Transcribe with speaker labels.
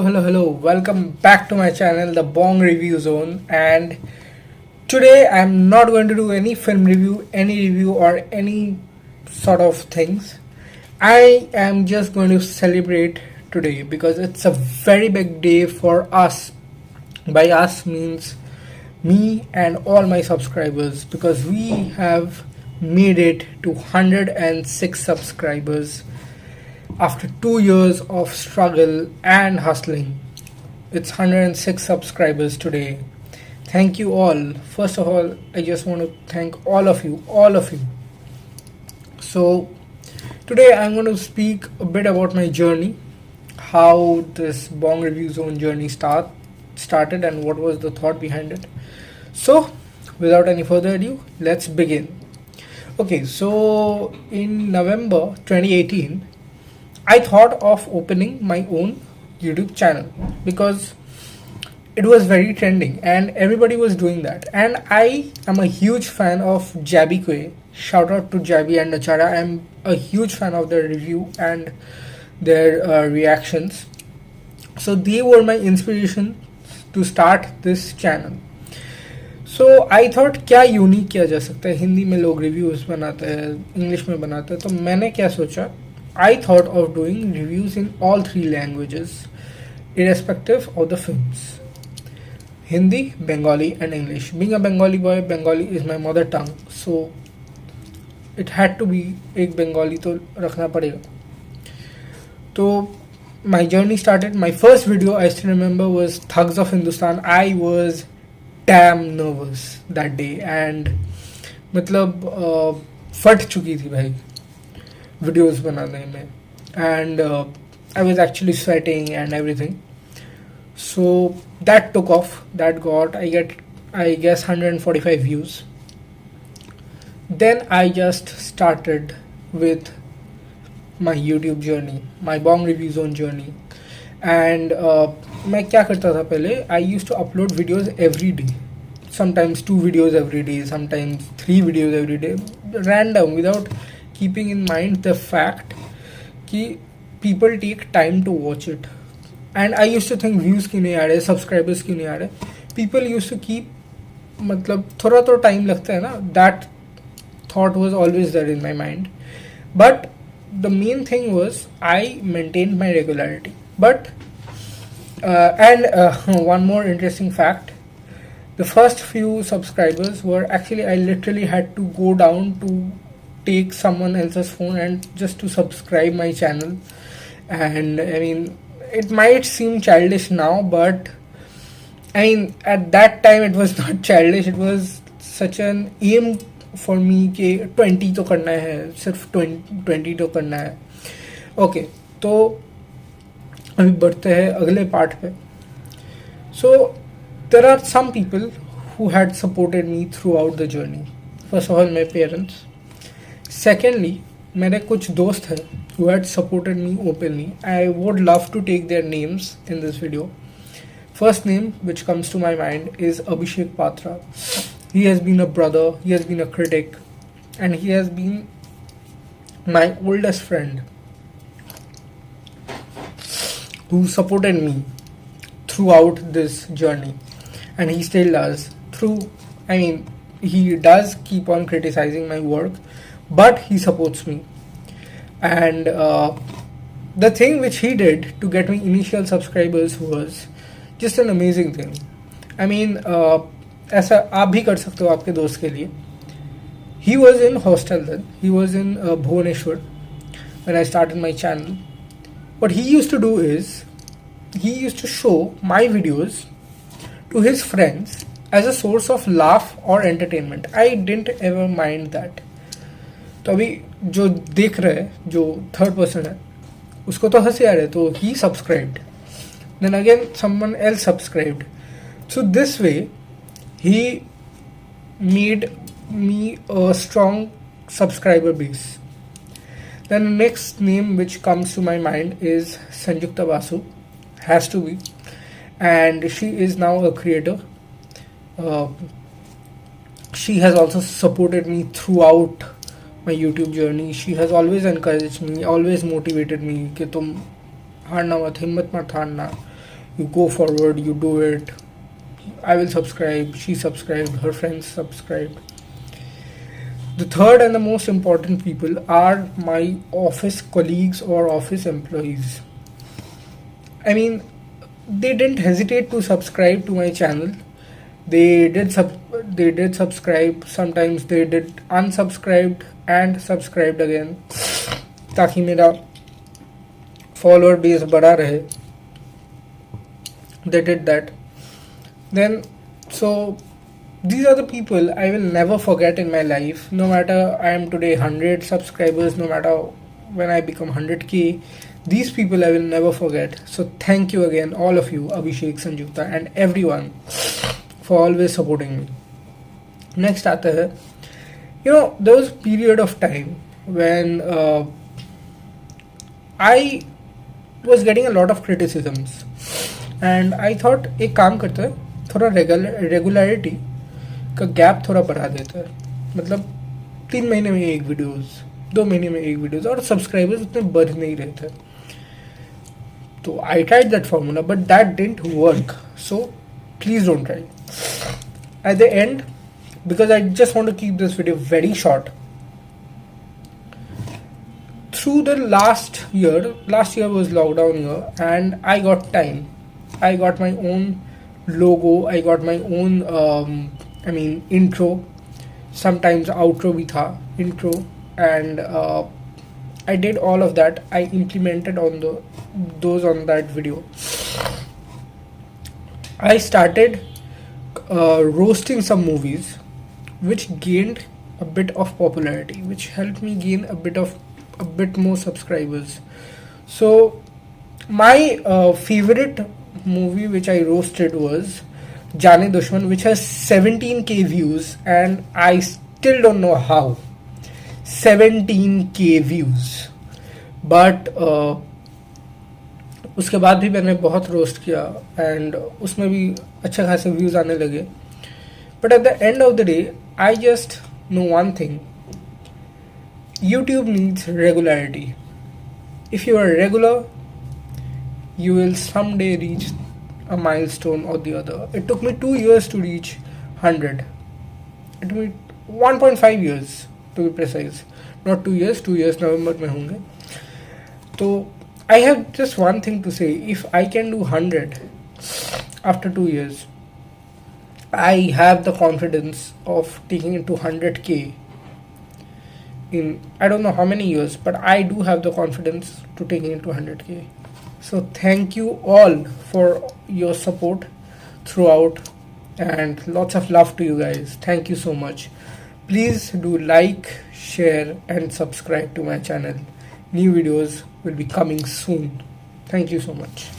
Speaker 1: Hello. Welcome back to my channel, The Bong Review Zone. And today I'm not going to do any film review, any review, or any sort of things. I am just going to celebrate today because it's a very big day for us. By us means me and all my subscribers, because we have made it to 106 subscribers after 2 years of struggle and hustling. It's 106 subscribers today. Thank you all. First of all, I just want to thank all of you. So today I'm going to speak a bit about my journey, how this Bong Review Zone journey started and what was the thought behind it. So without any further ado, let's begin. Okay, so in November 2018, I thought of opening my own YouTube channel because it was very trending and everybody was doing that. And I am a huge fan of Jabby Kwe. Shout out to Jabby and Nachara. I'm a huge fan of their review and their reactions. So they were my inspiration to start this channel. So I thought क्या unique किया जा सकता है. हिंदी में लोग reviews बनाते हैं, English में बनाते हैं, तो मैंने क्या सोचा, I thought of doing reviews in all three languages, irrespective of the films. Hindi, Bengali and English. Being a Bengali boy, Bengali is my mother tongue, so it had to be एक Bengali तो रखना पड़ेगा. तो my journey started. My first video I still remember was Thugs of Hindustan. I was damn nervous that day and मतलब फट चुकी थी भाई videos बनाने में, and I was actually sweating and everything. So that took off. That got I guess 145 views. Then I just started with my YouTube journey, my Bong Review Zone journey. And मैं क्या करता था पहले, I used to upload videos every day. Sometimes 2 videos every day, sometimes 3 videos every day, random, without keeping in mind the fact कि people take time to watch it. And I used to think views क्यों नहीं आ रहे, subscribers क्यों नहीं आ रहे. People used to keep, मतलब थोड़ा तो time लगता है ना. That thought was always there in my mind. But the main thing was I maintained my regularity. But one more interesting fact. The first few subscribers were actually, I literally had to go down to take someone else's phone and just to subscribe my channel. And I mean, it might seem childish now, but I mean, at that time it was not childish. It was such an aim for me कि 20 तो करना है, सिर्फ 20 तो करना है. Okay, तो अभी बढ़ते हैं अगले पार्ट पे. So there are some people who had supported me throughout the journey. First of all, my parents. Secondly, मेरे कुछ दोस्त हैं who had supported me openly. I would love to take their names in this video. First name which comes to my mind is Abhishek Patra. He has been a brother, he has been a critic, and he has been my oldest friend who supported me throughout this journey. And he still does. He does keep on criticizing my work, but he supports me. And the thing which he did to get me initial subscribers was just an amazing thing. I mean, ऐसा आप भी कर सकते हो आपके दोस्त के लिए. He was in hostel then. He was in Bhubaneswar when I started my channel. What he used to do is, he used to show my videos to his friends as a source of laugh or entertainment. I didn't ever mind that. तो अभी जो देख रहे हैं, जो third person है, उसको तो हंसी आ रहे, तो he subscribed. Then again someone else subscribed. So this way he made me a strong subscriber base. Then the next name which comes to my mind is Sanjukta Basu. Has to be. And she is now a creator. She has also supported me throughout my YouTube journey. She has always encouraged me, always motivated me कि तुम हारना मत, हिम्मत मत हारना. You go forward, you do it. I will subscribe, she subscribed, her friends subscribed. The third and the most important people are my office colleagues or office employees. I mean, they didn't hesitate to subscribe to my channel. They did subscribe. Sometimes they did unsubscribed and subscribed again, ताकि मेरा follower base बढ़ा रहे. They did that. Then, so these are the people I will never forget in my life. No matter I am today 100 subscribers, no matter when I become 100k, these people I will never forget. So thank you again, all of you, Abhishek, Sanjukta, and everyone, for always supporting me. Next आता है, there was a period of time when I was getting a lot of criticisms, and I thought एक काम करते हैं, थोड़ा regularity का gap थोड़ा बढ़ा देता है. मतलब 3 महीने में एक वीडियोस, 2 महीने में एक वीडियोस, और सब्सक्राइबर्स उतने बढ़ नहीं रहे थे. तो I tried that formula, but that didn't work. So please don't try. At the end, because I just want to keep this video very short, through the last year was lockdown year, and I got time. I got my own logo, I got my own intro, sometimes outro bhi tha, intro, and I did all of that. I implemented those on that video. I started roasting some movies, which gained a bit of popularity, which helped me gain a bit more subscribers. So my favorite movie which I roasted was Jaane Dushman, which has 17k views, and I still don't know how 17k views. But उसके बाद भी मैंने बहुत roast किया, and उसमें भी अच्छे खासे व्यूज़ आने लगे. But at the end of the day I just know one thing, YouTube needs regularity. If you are regular, you will someday reach a milestone or the other. It took me 2 years to reach 100. It took me 1.5 years to be precise. Not 2 years, 2 years नवंबर में होंगे. तो I have just one thing to say. If I can do 100 after 2 years, I have the confidence of taking it to 100k in I don't know how many years, but I do have the confidence to taking it to 100k. So thank you all for your support throughout, and lots of love to you guys. Thank you so much. Please do like, share, and subscribe to my channel. New videos will be coming soon. Thank you so much.